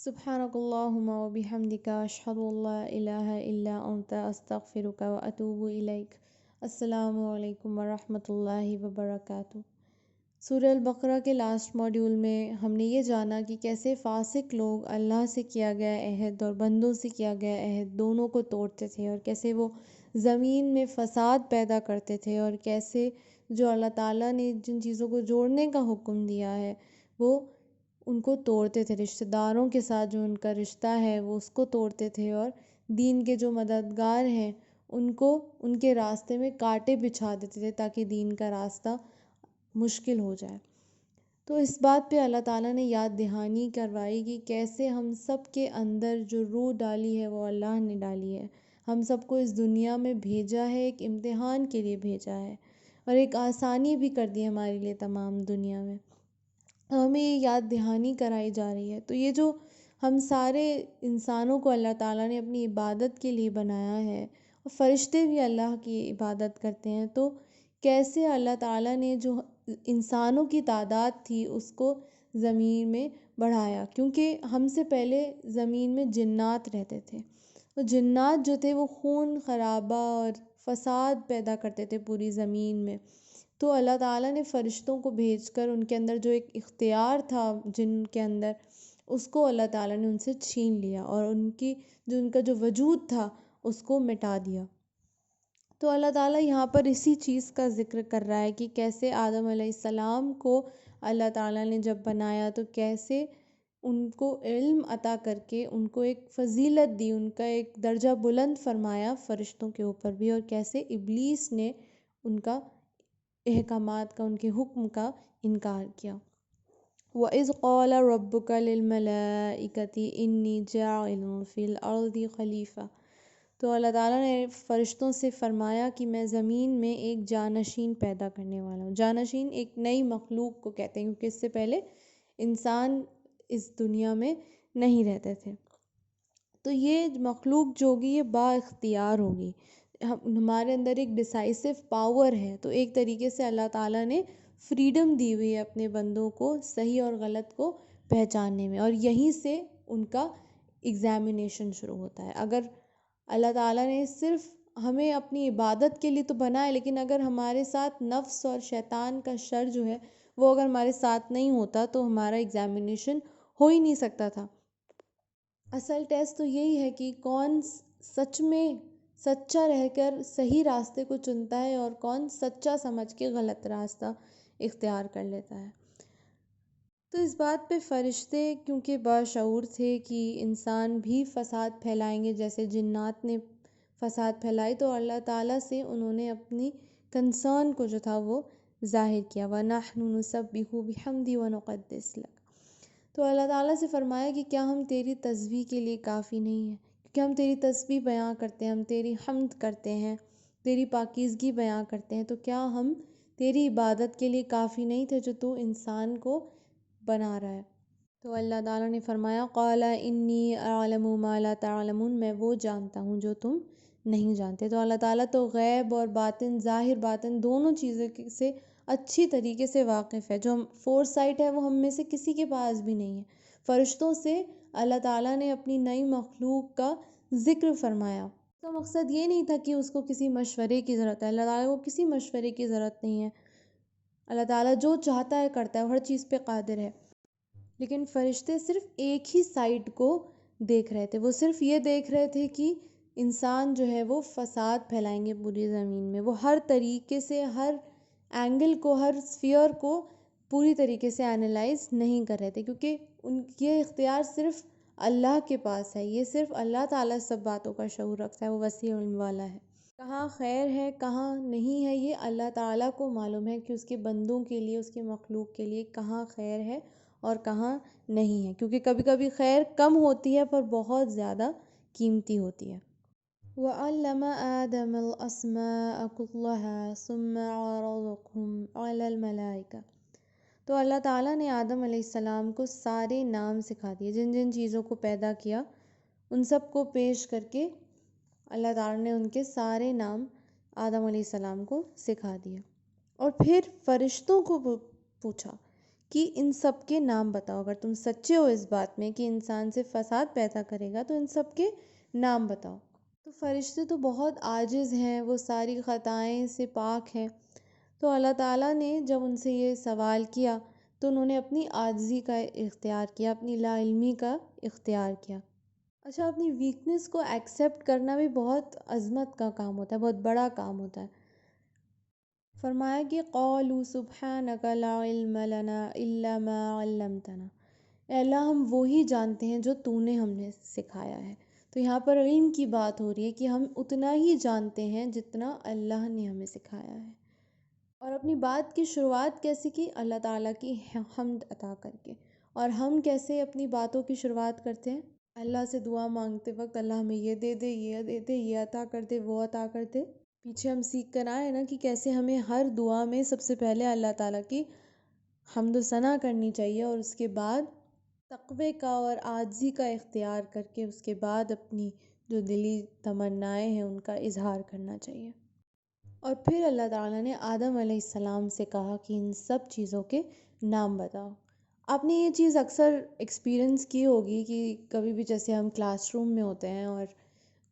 سبحانک اللہم و بحمدک اشہد ان لا الہ الا انت استغفرک و اتوب الیک۔ السلام علیکم ورحمۃ اللہ وبرکاتہ۔ سورہ البقرہ کے لاسٹ موڈیول میں ہم نے یہ جانا کہ کیسے فاسق لوگ اللہ سے کیا گیا عہد اور بندوں سے کیا گیا عہد دونوں کو توڑتے تھے، اور کیسے وہ زمین میں فساد پیدا کرتے تھے، اور کیسے جو اللہ تعالیٰ نے جن چیزوں کو جوڑنے کا حکم دیا ہے وہ ان کو توڑتے تھے۔ رشتہ داروں کے ساتھ جو ان کا رشتہ ہے وہ اس کو توڑتے تھے، اور دین کے جو مددگار ہیں ان کو ان کے راستے میں کانٹے بچھا دیتے تھے تاکہ دین کا راستہ مشکل ہو جائے۔ تو اس بات پہ اللہ تعالیٰ نے یاد دہانی کروائی کہ کیسے ہم سب کے اندر جو روح ڈالی ہے وہ اللہ نے ڈالی ہے۔ ہم سب کو اس دنیا میں بھیجا ہے، ایک امتحان کے لیے بھیجا ہے، اور ایک آسانی بھی کر دی ہے ہمارے لیے تمام دنیا میں۔ ہمیں یہ یاد دہانی کرائی جا رہی ہے۔ تو یہ جو ہم سارے انسانوں کو اللہ تعالیٰ نے اپنی عبادت کے لیے بنایا ہے، اور فرشتے بھی اللہ کی عبادت کرتے ہیں، تو کیسے اللہ تعالیٰ نے جو انسانوں کی تعداد تھی اس کو زمین میں بڑھایا، کیونکہ ہم سے پہلے زمین میں جنات رہتے تھے۔ وہ جنات جو تھے وہ خون خرابہ اور فساد پیدا کرتے تھے پوری زمین میں۔ تو اللہ تعالیٰ نے فرشتوں کو بھیج کر ان کے اندر جو ایک اختیار تھا جن کے اندر، اس کو اللہ تعالیٰ نے ان سے چھین لیا، اور ان کا جو وجود تھا اس کو مٹا دیا۔ تو اللہ تعالیٰ یہاں پر اسی چیز کا ذکر کر رہا ہے کہ کیسے آدم علیہ السلام کو اللہ تعالیٰ نے جب بنایا تو کیسے ان کو علم عطا کر کے ان کو ایک فضیلت دی، ان کا ایک درجہ بلند فرمایا فرشتوں کے اوپر بھی، اور کیسے ابلیس نے ان کا احکامات کا، ان کے حکم کا انکار کیا۔ وَإِذْ قَالَ رَبُّكَ لِلْمَلَائِكَةِ إِنِّي جَاعِلٌ فِي الْأَرْضِ خَلِيفَةً۔ تو اللہ تعالیٰ نے فرشتوں سے فرمایا کہ میں زمین میں ایک جانشین پیدا کرنے والا ہوں۔ جانشین ایک نئی مخلوق کو کہتے ہیں، کیونکہ اس سے پہلے انسان اس دنیا میں نہیں رہتے تھے۔ تو یہ مخلوق جو ہوگی یہ با اختیار ہوگی، ہمارے اندر ایک ڈیسائسو پاور ہے۔ تو ایک طریقے سے اللہ تعالیٰ نے فریڈم دی ہوئی ہے اپنے بندوں کو صحیح اور غلط کو پہچاننے میں، اور یہیں سے ان کا ایگزامینیشن شروع ہوتا ہے۔ اگر اللہ تعالیٰ نے صرف ہمیں اپنی عبادت کے لیے تو بنایا، لیکن اگر ہمارے ساتھ نفس اور شیطان کا شر جو ہے وہ اگر ہمارے ساتھ نہیں ہوتا تو ہمارا ایگزامینیشن ہو ہی نہیں سکتا تھا۔ اصل ٹیسٹ تو یہی ہے کہ کون سچ میں سچا رہ کر صحیح راستے کو چنتا ہے، اور کون سچا سمجھ کے غلط راستہ اختیار کر لیتا ہے۔ تو اس بات پہ فرشتے کیونکہ باشعور تھے کہ انسان بھی فساد پھیلائیں گے جیسے جنات نے فساد پھیلائی، تو اللہ تعالیٰ سے انہوں نے اپنی کنسرن کو جو تھا وہ ظاہر کیا۔ وَنَحْنُ نُسَبِّحُ بِحَمْدِ وَنُقَدِّسُ لَكَ۔ تو اللہ تعالیٰ سے فرمایا کہ کیا ہم تیری تسبیح کے لیے کافی نہیں ہیں؟ کیونکہ ہم تیری تسبیح بیان کرتے ہیں، ہم تیری حمد کرتے ہیں، تیری پاکیزگی بیان کرتے ہیں، تو کیا ہم تیری عبادت کے لیے کافی نہیں تھے جو تو انسان کو بنا رہا ہے؟ تو اللہ تعالیٰ نے فرمایا قال انی اعلم ما لا تعلمون، میں وہ جانتا ہوں جو تم نہیں جانتے۔ تو اللہ تعالیٰ تو غیب اور باطن، ظاہر باطن دونوں چیزوں سے اچھی طریقے سے واقف ہے۔ جو ہم فور سائٹ ہے وہ ہم میں سے کسی کے پاس بھی نہیں ہے۔ فرشتوں سے اللہ تعالیٰ نے اپنی نئی مخلوق کا ذکر فرمایا۔ تو مقصد یہ نہیں تھا کہ اس کو کسی مشورے کی ضرورت ہے، اللہ تعالیٰ کو کسی مشورے کی ضرورت نہیں ہے۔ اللہ تعالیٰ جو چاہتا ہے کرتا ہے، ہر چیز پہ قادر ہے۔ لیکن فرشتے صرف ایک ہی سائڈ کو دیکھ رہے تھے، وہ صرف یہ دیکھ رہے تھے کہ انسان جو ہے وہ فساد پھیلائیں گے پوری زمین میں۔ وہ ہر طریقے سے، ہر اینگل کو، ہر اسفیئر کو پوری طریقے سے اینالائز نہیں کر رہے تھے، کیونکہ یہ اختیار صرف اللہ کے پاس ہے۔ یہ صرف اللہ تعالیٰ سب باتوں کا شعور رکھتا ہے، وہ وسیع علم والا ہے۔ کہاں خیر ہے کہاں نہیں ہے یہ اللہ تعالیٰ کو معلوم ہے کہ اس کے بندوں کے لیے، اس کے مخلوق کے لیے کہاں خیر ہے اور کہاں نہیں ہے، کیونکہ کبھی کبھی خیر کم ہوتی ہے پر بہت زیادہ قیمتی ہوتی ہے۔ وَعَلَّمَ آدَمَ الْأَسْمَاءَ كُلَّهَا ثُمَّ عَرَضَهُمْ عَلَى الْمَلَائِكَةِ۔ تو اللہ تعالیٰ نے آدم علیہ السلام کو سارے نام سکھا دیے، جن جن چیزوں کو پیدا کیا ان سب کو پیش کر کے اللہ تعالیٰ نے ان کے سارے نام آدم علیہ السلام کو سکھا دیا۔ اور پھر فرشتوں کو پوچھا کہ ان سب کے نام بتاؤ، اگر تم سچے ہو اس بات میں کہ انسان سے فساد پیدا کرے گا تو ان سب کے نام بتاؤ۔ تو فرشتے تو بہت عاجز ہیں، وہ ساری خطائیں سے پاک ہیں، تو اللہ تعالیٰ نے جب ان سے یہ سوال کیا تو انہوں نے اپنی عاجزی کا اختیار کیا، اپنی لا علمی کا اختیار کیا۔ اچھا، اپنی ویکنس کو ایکسیپٹ کرنا بھی بہت عظمت کا کام ہوتا ہے، بہت بڑا کام ہوتا ہے۔ فرمایا کہ قالوا سبحانک لا علم لنا الا ما علمتنا، اے اللہ ہم وہی جانتے ہیں جو تو نے ہمیں سکھایا ہے۔ تو یہاں پر علم کی بات ہو رہی ہے کہ ہم اتنا ہی جانتے ہیں جتنا اللہ نے ہمیں سکھایا ہے۔ اور اپنی بات کی شروعات کیسے کی؟ اللہ تعالیٰ کی حمد عطا کر کے۔ اور ہم کیسے اپنی باتوں کی شروعات کرتے ہیں؟ اللہ سے دعا مانگتے وقت اللہ ہمیں یہ دے دے، یہ دے دے، یہ عطا کر دے، وہ عطا کر دے۔ پیچھے ہم سیکھ کر آئے نا کہ کیسے ہمیں ہر دعا میں سب سے پہلے اللہ تعالیٰ کی حمد و ثنا کرنی چاہیے، اور اس کے بعد تقوی کا اور عاجزی کا اختیار کر کے اس کے بعد اپنی جو دلی تمنائیں ہیں ان کا اظہار کرنا چاہیے۔ اور پھر اللہ تعالیٰ نے آدم علیہ السلام سے کہا کہ ان سب چیزوں کے نام بتاؤ۔ آپ نے یہ چیز اکثر ایکسپیرئنس کی ہوگی کہ کبھی بھی جیسے ہم کلاس روم میں ہوتے ہیں اور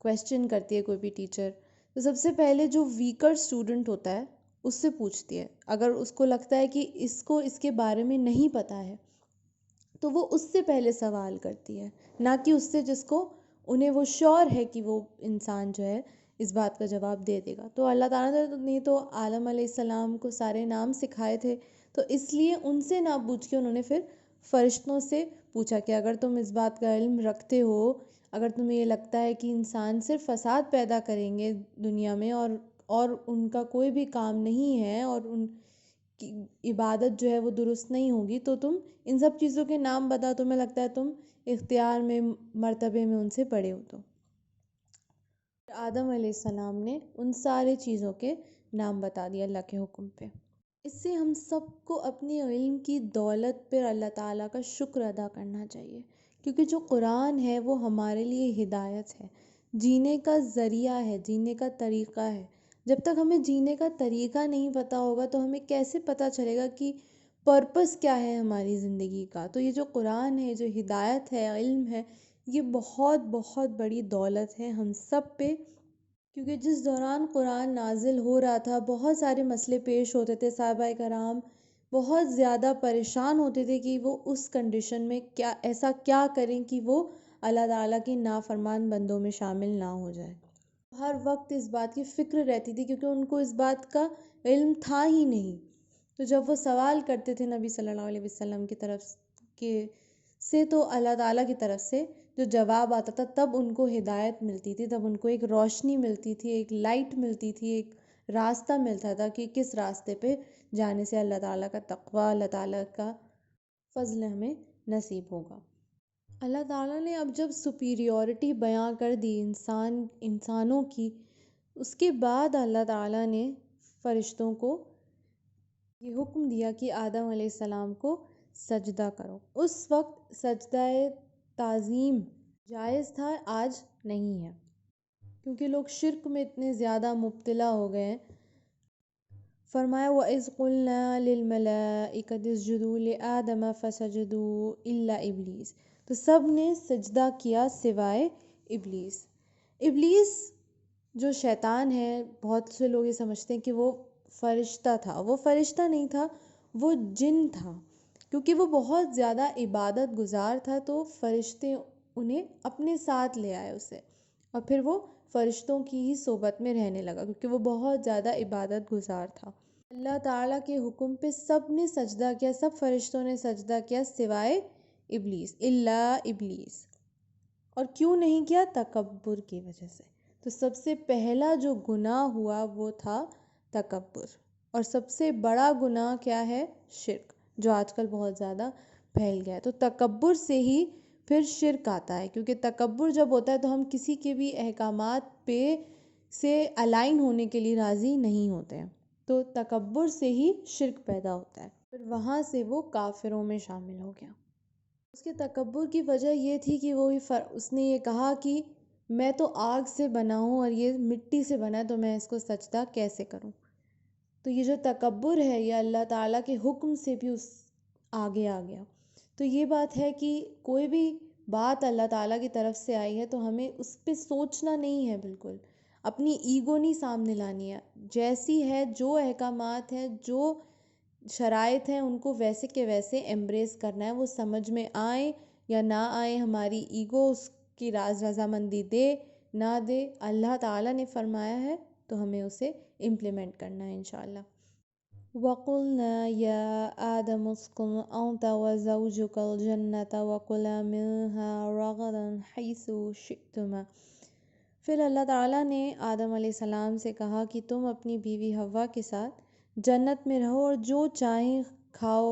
کویسچن کرتی ہے کوئی بھی ٹیچر، تو سب سے پہلے جو ویکر اسٹوڈنٹ ہوتا ہے اس سے پوچھتی ہے، اگر اس کو لگتا ہے کہ اس کو اس کے بارے میں نہیں پتہ ہے تو وہ اس سے پہلے سوال کرتی ہے، نہ کہ اس سے جس کو انہیں وہ شور ہے کہ وہ انسان جو ہے اس بات کا جواب دے دے گا۔ تو اللہ تعالیٰ نے تو آدم علیہ السلام کو سارے نام سکھائے تھے، تو اس لیے ان سے نہ پوچھ کے انہوں نے پھر فرشتوں سے پوچھا کہ اگر تم اس بات کا علم رکھتے ہو، اگر تمہیں یہ لگتا ہے کہ انسان صرف فساد پیدا کریں گے دنیا میں اور ان کا کوئی بھی کام نہیں ہے اور ان کی عبادت جو ہے وہ درست نہیں ہوگی، تو تم ان سب چیزوں کے نام بتا، تمہیں لگتا ہے تم اختیار میں مرتبے میں ان سے بڑے ہو۔ تو آدم علیہ السلام نے ان سارے چیزوں کے نام بتا دیا اللہ کے حکم پہ۔ اس سے ہم سب کو اپنے علم کی دولت پر اللہ تعالیٰ کا شکر ادا کرنا چاہیے، کیونکہ جو قرآن ہے وہ ہمارے لیے ہدایت ہے، جینے کا ذریعہ ہے، جینے کا طریقہ ہے۔ جب تک ہمیں جینے کا طریقہ نہیں پتہ ہوگا تو ہمیں کیسے پتہ چلے گا کہ پرپس کیا ہے ہماری زندگی کا؟ تو یہ جو قرآن ہے، جو ہدایت ہے، علم ہے، یہ بہت بہت بڑی دولت ہے ہم سب پہ، کیونکہ جس دوران قرآن نازل ہو رہا تھا بہت سارے مسئلے پیش ہوتے تھے، صحابہ کرام بہت زیادہ پریشان ہوتے تھے کہ وہ اس کنڈیشن میں ایسا کیا کریں کہ وہ اللہ تعالیٰ کی نافرمان بندوں میں شامل نہ ہو جائے۔ ہر وقت اس بات کی فکر رہتی تھی کیونکہ ان کو اس بات کا علم تھا ہی نہیں۔ تو جب وہ سوال کرتے تھے نبی صلی اللہ علیہ وسلم کی طرف سے تو اللہ تعالیٰ کی طرف سے جو جواب آتا تھا تب ان کو ہدایت ملتی تھی، تب ان کو ایک روشنی ملتی تھی، ایک لائٹ ملتی تھی، ایک راستہ ملتا تھا کہ کس راستے پہ جانے سے اللہ تعالیٰ کا تقویٰ، اللہ تعالیٰ کا فضل ہمیں نصیب ہوگا۔ اللہ تعالیٰ نے اب جب سپیریورٹی بیان کر دی انسانوں کی، اس کے بعد اللہ تعالیٰ نے فرشتوں کو یہ حکم دیا کہ آدم علیہ السلام کو سجدہ کرو۔ اس وقت سجدہ تعظیم جائز تھا، آج نہیں ہے، کیونکہ لوگ شرک میں اتنے زیادہ مبتلا ہو گئے ہیں۔ فرمایا وَإِذْ قُلْنَا لِلْمَلَائِكَةِ اسْجُدُوا لِآدَمَ فَسَجَدُوا إِلَّا إِبْلِيسَ، تو سب نے سجدہ کیا سوائے ابلیس۔ ابلیس جو شیطان ہے، بہت سے لوگ یہ سمجھتے ہیں کہ وہ فرشتہ تھا، وہ فرشتہ نہیں تھا، وہ جن تھا، کیونکہ وہ بہت زیادہ عبادت گزار تھا تو فرشتے انہیں اپنے ساتھ لے آئے اسے، اور پھر وہ فرشتوں کی ہی صحبت میں رہنے لگا کیونکہ وہ بہت زیادہ عبادت گزار تھا۔ اللہ تعالیٰ کے حکم پہ سب نے سجدہ کیا، سب فرشتوں نے سجدہ کیا سوائے ابلیس، الا ابلیس۔ اور کیوں نہیں کیا؟ تکبر کی وجہ سے۔ تو سب سے پہلا جو گناہ ہوا وہ تھا تکبر، اور سب سے بڑا گناہ کیا ہے؟ شرک، جو آج کل بہت زیادہ پھیل گیا ہے۔ تو تکبر سے ہی پھر شرک آتا ہے، کیونکہ تکبر جب ہوتا ہے تو ہم کسی کے بھی احکامات پہ سے الائن ہونے کے لیے راضی نہیں ہوتے ہیں، تو تکبر سے ہی شرک پیدا ہوتا ہے، پھر وہاں سے وہ کافروں میں شامل ہو گیا۔ اس کے تکبر کی وجہ یہ تھی کہ اس نے یہ کہا کہ میں تو آگ سے بنا ہوں اور یہ مٹی سے بنا ہے، تو میں اس کو سجدہ کیسے کروں؟ تو یہ جو تکبر ہے یہ اللہ تعالیٰ کے حکم سے بھی اس آگے آ گیا۔ تو یہ بات ہے کہ کوئی بھی بات اللہ تعالیٰ کی طرف سے آئی ہے تو ہمیں اس پہ سوچنا نہیں ہے، بالکل اپنی ایگو نہیں سامنے لانی ہے، جیسی ہے، جو احکامات ہیں، جو شرائط ہیں، ان کو ویسے کے ویسے ایمبریس کرنا ہے، وہ سمجھ میں آئیں یا نہ آئیں، ہماری ایگو اس کی رضامندی دے نہ دے، اللہ تعالیٰ نے فرمایا ہے تو ہمیں اسے امپلیمنٹ کرنا ہے انشاءاللہ۔ وَقُلْنَا يَا آدَمُ اسْكُنْ أَنْتَ وَزَوْجُكَ الْجَنَّةَ وَكُلَا مِنْهَا رَغَدًا حَيْثُ شِئْتُمَا۔ پھر اللہ تعالیٰ نے آدم علیہ السلام سے کہا کہ تم اپنی بیوی حوا کے ساتھ جنت میں رہو اور جو چاہیں کھاؤ،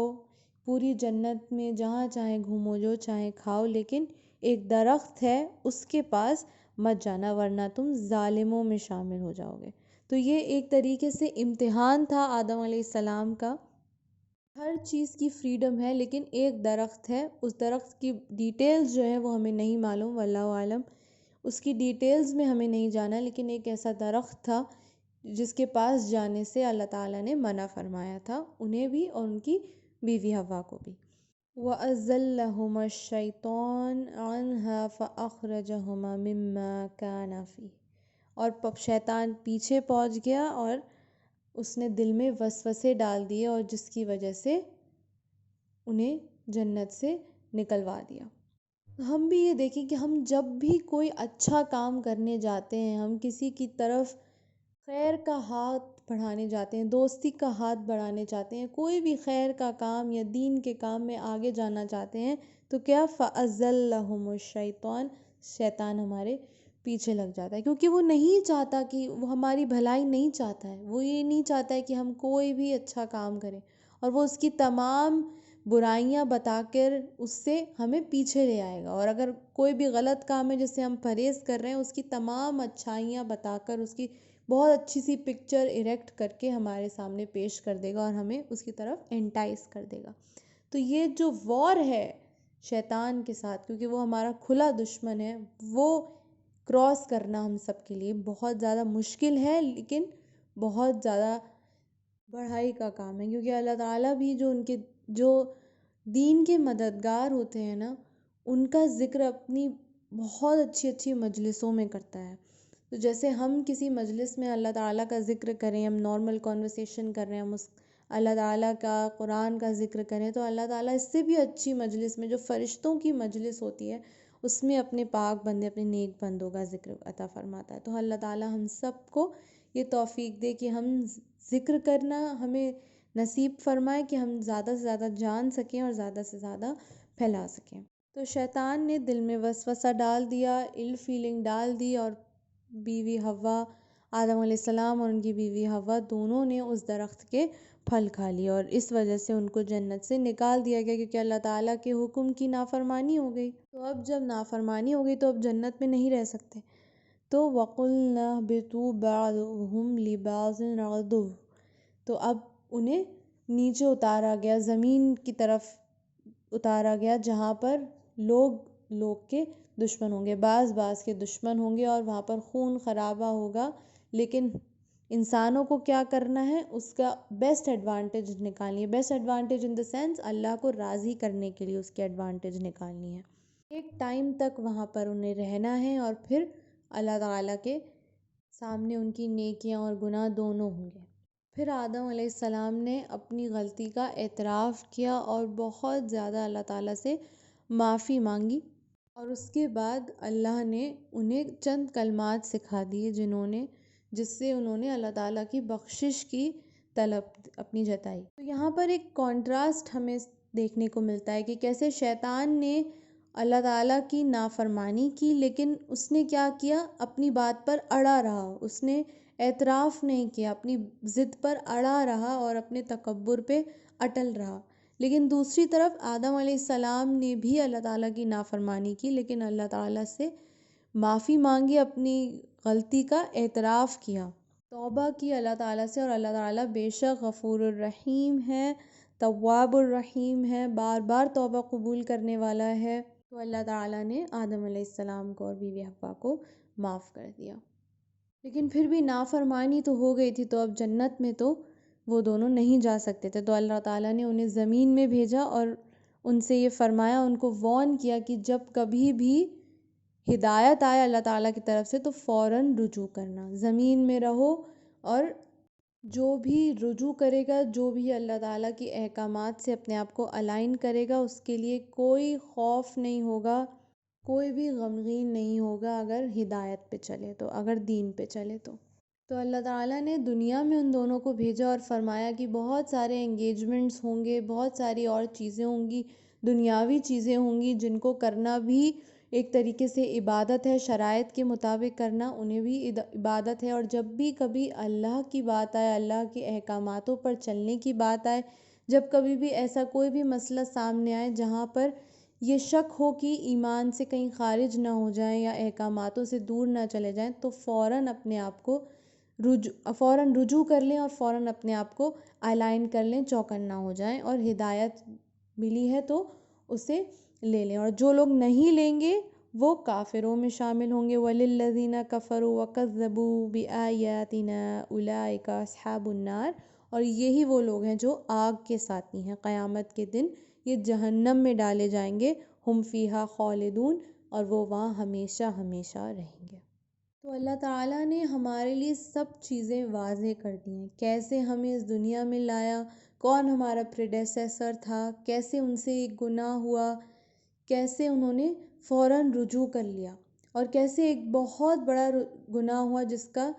پوری جنت میں جہاں چاہیں گھومو، جو چاہیں کھاؤ، لیکن ایک درخت ہے اس کے پاس مت جانا ورنہ تم ظالموں میں شامل ہو جاؤ گے۔ تو یہ ایک طریقے سے امتحان تھا آدم علیہ السلام کا۔ ہر چیز کی فریڈم ہے لیکن ایک درخت ہے، اس درخت کی ڈیٹیلز جو ہیں وہ ہمیں نہیں معلوم، واللہ عالم، اس کی ڈیٹیلز میں ہمیں نہیں جانا، لیکن ایک ایسا درخت تھا جس کے پاس جانے سے اللہ تعالیٰ نے منع فرمایا تھا، انہیں بھی اور ان کی بیوی حوا کو بھی۔ وَأَزَلَّهُمَا الشَّيْطَانُ عَنْهَا فَأَخْرَجَهُمَا مِمَّا كَانَ فِيهِ۔ اور شیطان پیچھے پہنچ گیا اور اس نے دل میں وسوسے ڈال دیے اور جس کی وجہ سے انہیں جنت سے نکلوا دیا۔ ہم بھی یہ دیکھیں کہ ہم جب بھی کوئی اچھا کام کرنے جاتے ہیں، ہم کسی کی طرف خیر کا ہاتھ بڑھانے جاتے ہیں، دوستی کا ہاتھ بڑھانے چاہتے ہیں، کوئی بھی خیر کا کام یا دین کے کام میں آگے جانا چاہتے ہیں، تو کیا فَأَزَلَّهُمُ الشَّيْطَانُ، شیطان ہمارے پیچھے لگ جاتا ہے، کیونکہ وہ نہیں چاہتا، کہ وہ ہماری بھلائی نہیں چاہتا ہے، وہ یہ نہیں چاہتا ہے کہ ہم کوئی بھی اچھا کام کریں، اور وہ اس کی تمام برائیاں بتا کر اس سے ہمیں پیچھے لے آئے گا، اور اگر کوئی بھی غلط کام ہے جس سے ہم پرہیز کر رہے ہیں، اس کی تمام اچھائیاں بتا کر، اس کی بہت اچھی سی پکچر ایریکٹ کر کے ہمارے سامنے پیش کر دے گا اور ہمیں اس کی طرف انٹائس کر دے گا۔ تو یہ جو وار ہے شیطان کے ساتھ، کیونکہ وہ ہمارا کھلا دشمن ہے، وہ کراس کرنا ہم سب کے لیے بہت زیادہ مشکل ہے، لیکن بہت زیادہ بڑھائی کا کام ہے، کیونکہ اللہ تعالیٰ بھی جو دین کے مددگار ہوتے ہیں نا، ان کا ذکر اپنی بہت اچھی اچھی مجلسوں میں کرتا ہے۔ تو جیسے ہم کسی مجلس میں اللہ تعالیٰ کا ذکر کریں، ہم نارمل کنورسیشن کر رہے ہیں، ہم اللہ تعالیٰ کا قرآن کا ذکر کریں، تو اللہ تعالیٰ اس سے بھی اچھی مجلس میں، جو فرشتوں کی مجلس ہوتی ہے، اس میں اپنے پاک بندے، اپنے نیک بندوں کا ذکر عطا فرماتا ہے۔ تو اللہ تعالیٰ ہم سب کو یہ توفیق دے کہ ہم ذکر کرنا ہمیں نصیب فرمائے، کہ ہم زیادہ سے زیادہ جان سکیں اور زیادہ سے زیادہ پھیلا سکیں۔ تو شیطان نے دل میں وسوسہ ڈال دیا، الل فیلنگ ڈال دی، اور بیوی حوا، آدم علیہ السلام اور ان کی بیوی حوا دونوں نے اس درخت کے پھل کھا لیے، اور اس وجہ سے ان کو جنت سے نکال دیا گیا، کیونکہ اللہ تعالیٰ کے حکم کی نافرمانی ہو گئی۔ تو اب جب نافرمانی ہو گئی تو اب جنت میں نہیں رہ سکتے۔ تو وَقُلْنَا اهْبِطُوا بَعْضُكُمْ لِبَعْضٍ عَدُوٌّ، تو اب انہیں نیچے اتارا گیا، زمین کی طرف اتارا گیا، جہاں پر لوگ کے دشمن ہوں گے، بعض کے دشمن ہوں گے، اور وہاں پر خون خرابہ ہوگا، لیکن انسانوں کو کیا کرنا ہے، اس کا بیسٹ ایڈوانٹیج نکالنی ہے، best advantage in the sense اللہ کو راضی کرنے کے لیے اس کی ایڈوانٹیج نکالنی ہے۔ ایک ٹائم تک وہاں پر انہیں رہنا ہے، اور پھر اللہ تعالیٰ کے سامنے ان کی نیکیاں اور گناہ دونوں ہوں گے۔ پھر آدم علیہ السلام نے اپنی غلطی کا اعتراف کیا اور بہت زیادہ اللہ تعالیٰ سے معافی مانگی، اور اس کے بعد اللہ نے انہیں چند کلمات سکھا دیے جس سے انہوں نے اللہ تعالیٰ کی بخشش کی طلب اپنی جتائی۔ تو یہاں پر ایک کانٹراسٹ ہمیں دیکھنے کو ملتا ہے کہ کیسے شیطان نے اللہ تعالیٰ کی نافرمانی کی، لیکن اس نے کیا کیا، اپنی بات پر اڑا رہا، اس نے اعتراف نہیں کیا، اپنی ضد پر اڑا رہا اور اپنے تکبر پہ اٹل رہا۔ لیکن دوسری طرف آدم علیہ السلام نے بھی اللہ تعالیٰ کی نافرمانی کی، لیکن اللہ تعالیٰ سے معافی مانگی، اپنی غلطی کا اعتراف کیا، توبہ کی اللہ تعالیٰ سے، اور اللہ تعالیٰ بے شک غفور الرحیم ہے، تواب الرحیم ہے، بار بار توبہ قبول کرنے والا ہے۔ تو اللہ تعالیٰ نے آدم علیہ السلام کو اور بیوی حوا کو معاف کر دیا، لیکن پھر بھی نافرمانی تو ہو گئی تھی، تو اب جنت میں تو وہ دونوں نہیں جا سکتے تھے، تو اللہ تعالیٰ نے انہیں زمین میں بھیجا اور ان سے یہ فرمایا، ان کو وارن کیا کہ جب کبھی بھی ہدایت آئے اللہ تعالیٰ کی طرف سے تو فوراً رجوع کرنا، زمین میں رہو، اور جو بھی رجوع کرے گا، جو بھی اللہ تعالیٰ کی احکامات سے اپنے آپ کو الائن کرے گا، اس کے لیے کوئی خوف نہیں ہوگا، کوئی بھی غمگین نہیں ہوگا اگر ہدایت پہ چلے تو، اگر دین پہ چلے تو اللہ تعالیٰ نے دنیا میں ان دونوں کو بھیجا اور فرمایا کہ بہت سارے انگیجمنٹس ہوں گے، بہت ساری اور چیزیں ہوں گی، دنیاوی چیزیں ہوں گی جن کو کرنا بھی ایک طریقے سے عبادت ہے، شرائط کے مطابق کرنا انہیں بھی عبادت ہے، اور جب بھی کبھی اللہ کی بات آئے، اللہ کے احکاماتوں پر چلنے کی بات آئے، جب کبھی بھی ایسا کوئی بھی مسئلہ سامنے آئے جہاں پر یہ شک ہو کہ ایمان سے کہیں خارج نہ ہو جائیں یا احکاماتوں سے دور نہ چلے جائیں، تو فوراً اپنے آپ کو فوراً رجوع کر لیں اور فوراً اپنے آپ کو الائن کر لیں، چوکنا ہو جائیں، اور ہدایت ملی ہے تو اسے لے لیں، اور جو لوگ نہیں لیں گے وہ کافروں میں شامل ہوں گے۔ وَلِلَّذِينَ كَفَرُوا وَكَذَّبُوا بِآيَاتِنَا أُولَٰئِكَ أَصْحَابُ النَّارِ، اور یہی وہ لوگ ہیں جو آگ کے ساتھی ہیں، قیامت کے دن یہ جہنم میں ڈالے جائیں گے، ہم فیہا خالدون، اور وہ وہاں ہمیشہ ہمیشہ رہیں گے۔ تو اللہ تعالیٰ نے ہمارے لیے سب چیزیں واضح کر دی ہیں، کیسے ہمیں اس دنیا میں لایا، کون ہمارا پریڈیسیسر تھا، کیسے ان سے ایک گناہ ہوا، کیسے انہوں نے فوراً رجوع کر لیا، اور کیسے ایک بہت بڑا گناہ ہوا جس کا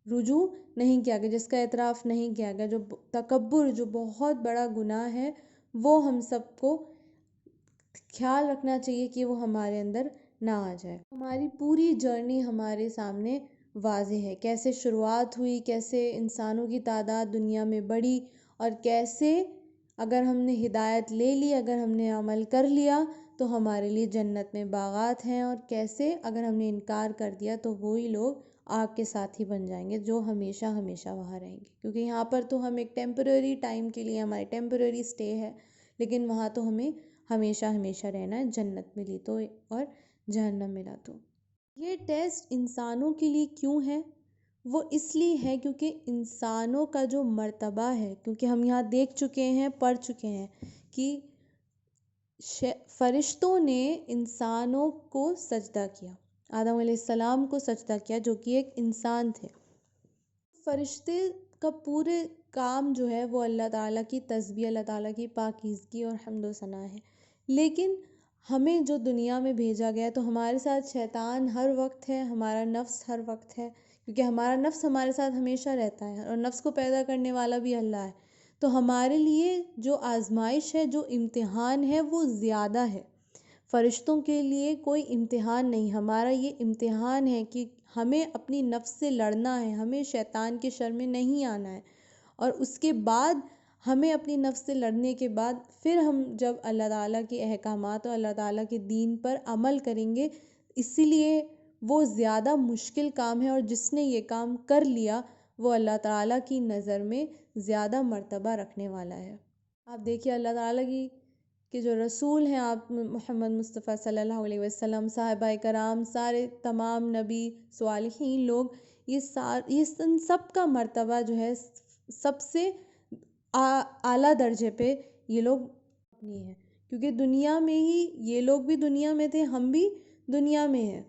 رجوع نہیں کیا گیا، جس کا اعتراف نہیں کیا گیا، جو تکبر، جو بہت بڑا گناہ ہے، وہ ہم سب کو خیال رکھنا چاہیے کہ وہ ہمارے اندر نہ آ جائے۔ ہماری پوری جرنی ہمارے سامنے واضح ہے، کیسے شروعات ہوئی، کیسے انسانوں کی تعداد دنیا میں بڑھی، اور کیسے اگر ہم نے ہدایت لے لی، اگر ہم نے عمل کر لیا تو ہمارے لیے جنت میں باغات ہیں، اور کیسے اگر ہم نے انکار کر دیا تو وہی لوگ آگ کے ساتھی بن جائیں گے جو ہمیشہ ہمیشہ وہاں رہیں گے، کیونکہ یہاں پر تو ہم ایک ٹیمپرری ٹائم کے لیے، ہماری ٹیمپرری اسٹے ہے، لیکن وہاں تو ہمیں ہمیشہ ہمیشہ رہنا ہے، جنت ملی تو اور جہنم ملا تو۔ یہ ٹیسٹ انسانوں کے لیے کیوں ہے؟ وہ اس لیے ہے کیونکہ انسانوں کا جو مرتبہ ہے، کیونکہ ہم یہاں دیکھ چکے ہیں، پڑھ چکے ہیں کہ فرشتوں نے انسانوں کو سجدہ کیا، آدم علیہ السلام کو سجدہ کیا جو کہ ایک انسان تھے۔ فرشتے کا پورے کام جو ہے وہ اللہ تعالیٰ کی تسبیح، اللہ تعالیٰ کی پاکیزگی اور حمد و ثنا ہے، لیکن ہمیں جو دنیا میں بھیجا گیا تو ہمارے ساتھ شیطان ہر وقت ہے، ہمارا نفس ہر وقت ہے، کیونکہ ہمارا نفس ہمارے ساتھ ہمیشہ رہتا ہے، اور نفس کو پیدا کرنے والا بھی اللہ ہے، تو ہمارے لیے جو آزمائش ہے، جو امتحان ہے وہ زیادہ ہے۔ فرشتوں کے لیے کوئی امتحان نہیں، ہمارا یہ امتحان ہے کہ ہمیں اپنی نفس سے لڑنا ہے، ہمیں شیطان کے شر میں نہیں آنا ہے، اور اس کے بعد ہمیں اپنی نفس سے لڑنے کے بعد پھر ہم جب اللہ تعالیٰ کے احکامات اور اللہ تعالیٰ کے دین پر عمل کریں گے، اسی لیے وہ زیادہ مشکل کام ہے، اور جس نے یہ کام کر لیا وہ اللہ تعالیٰ کی نظر میں زیادہ مرتبہ رکھنے والا ہے۔ آپ دیکھیے اللہ تعالیٰ کے جو رسول ہیں، آپ محمد مصطفیٰ صلی اللہ علیہ وسلم، صحابہ کرام، سارے تمام نبی، صالحین لوگ، یہ سب کا مرتبہ جو ہے سب سے اعلیٰ درجے پہ یہ لوگ اپنی ہیں، کیونکہ دنیا میں ہی یہ لوگ بھی دنیا میں تھے، ہم بھی دنیا میں ہیں،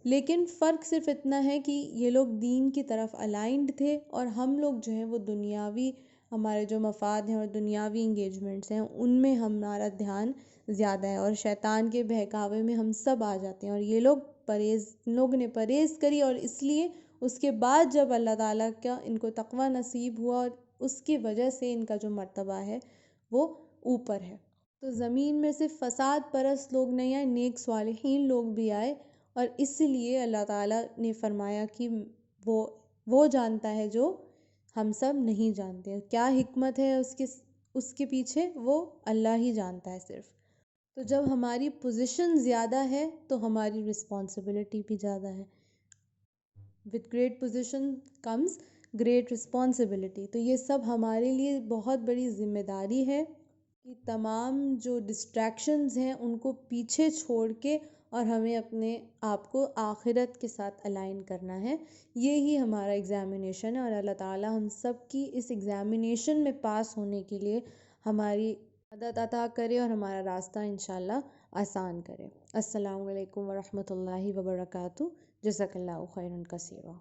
لیکن فرق صرف اتنا ہے کہ یہ لوگ دین کی طرف الائنڈ تھے، اور ہم لوگ جو ہیں وہ دنیاوی، ہمارے جو مفاد ہیں اور دنیاوی انگیجمنٹس ہیں ان میں ہمارا دھیان زیادہ ہے، اور شیطان کے بہکاوے میں ہم سب آ جاتے ہیں، اور یہ لوگوں نے پرہیز کری، اور اس لیے اس کے بعد جب اللہ تعالیٰ کا ان کو تقویٰ نصیب ہوا، اور اس کی وجہ سے ان کا جو مرتبہ ہے وہ اوپر ہے۔ تو زمین میں صرف فساد پرست لوگ نہیں آئے، نیک صالحین لوگ بھی آئے، اور اس لیے اللہ تعالیٰ نے فرمایا کہ وہ جانتا ہے جو ہم سب نہیں جانتے، کیا حکمت ہے اس کے پیچھے وہ اللہ ہی جانتا ہے صرف۔ تو جب ہماری پوزیشن زیادہ ہے تو ہماری رسپانسبلٹی بھی زیادہ ہے، with great position comes great responsibility، تو یہ سب ہمارے لیے بہت بڑی ذمہ داری ہے کہ تمام جو ڈسٹریکشنز ہیں ان کو پیچھے چھوڑ کے اور ہمیں اپنے آپ کو آخرت کے ساتھ الائن کرنا ہے. یہی ہمارا ایگزامینیشن ہے، اور اللہ تعالیٰ ہم سب کی اس ایگزامینیشن میں پاس ہونے کے لیے ہماری مدد عطا کرے اور ہمارا راستہ انشاءاللہ آسان کرے. السلام علیکم ورحمۃ اللہ وبرکاتہ. جزاک اللہ خیرا کثیرا.